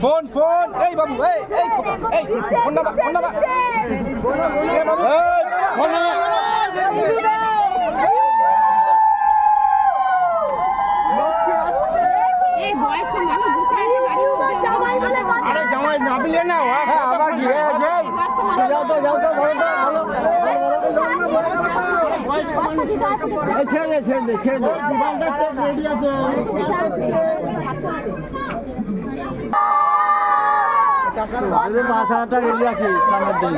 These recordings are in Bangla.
ফোন ফোন এই বাবু এই ফোন নাম্বার জামাই না বিলে না আবার ঘিরে আছে যাও তো ছেড়ে রেডি আছে বাসাটা রেডি আছে সামনের দিন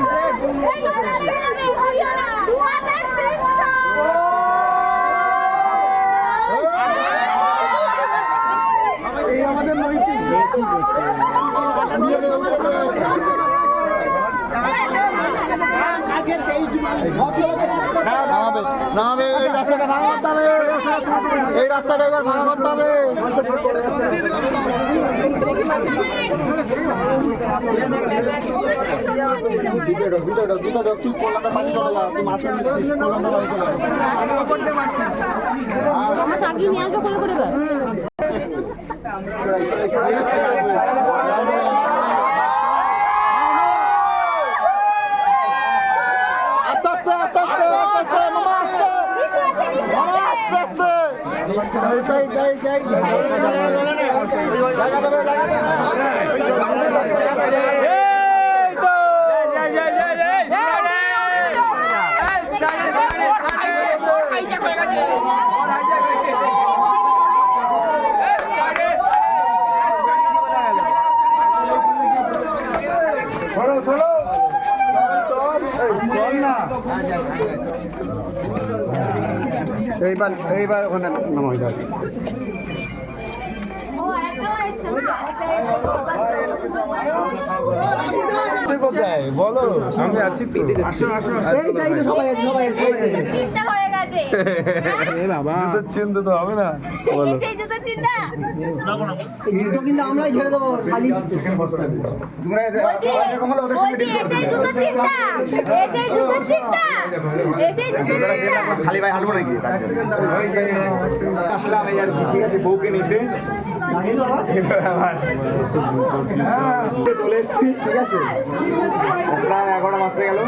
আমাদের নৈতিক এই রাস্তাটা ভাঙা করতে হবে এই রাস্তাটা এবার ভাঙা করতে হবে তুই কলকাতা পানি চলে যা তুই মাসে কলকাতা বাড়ি চলে আমার সাকি নিয়ে আসবো করে এইবার ওখানে নামাই যাবে বলো আমি আছি চিন্তা তো হবে না জুতো কিন্তু আমরাই ছেড়ে দেবো খালি খালি ভাই হাঁটবো নাকি আসলাম এই আর কি ঠিক আছে বউকে নিতে চলে এসছি ঠিক আছে প্রায় 11টা বাজতে গেল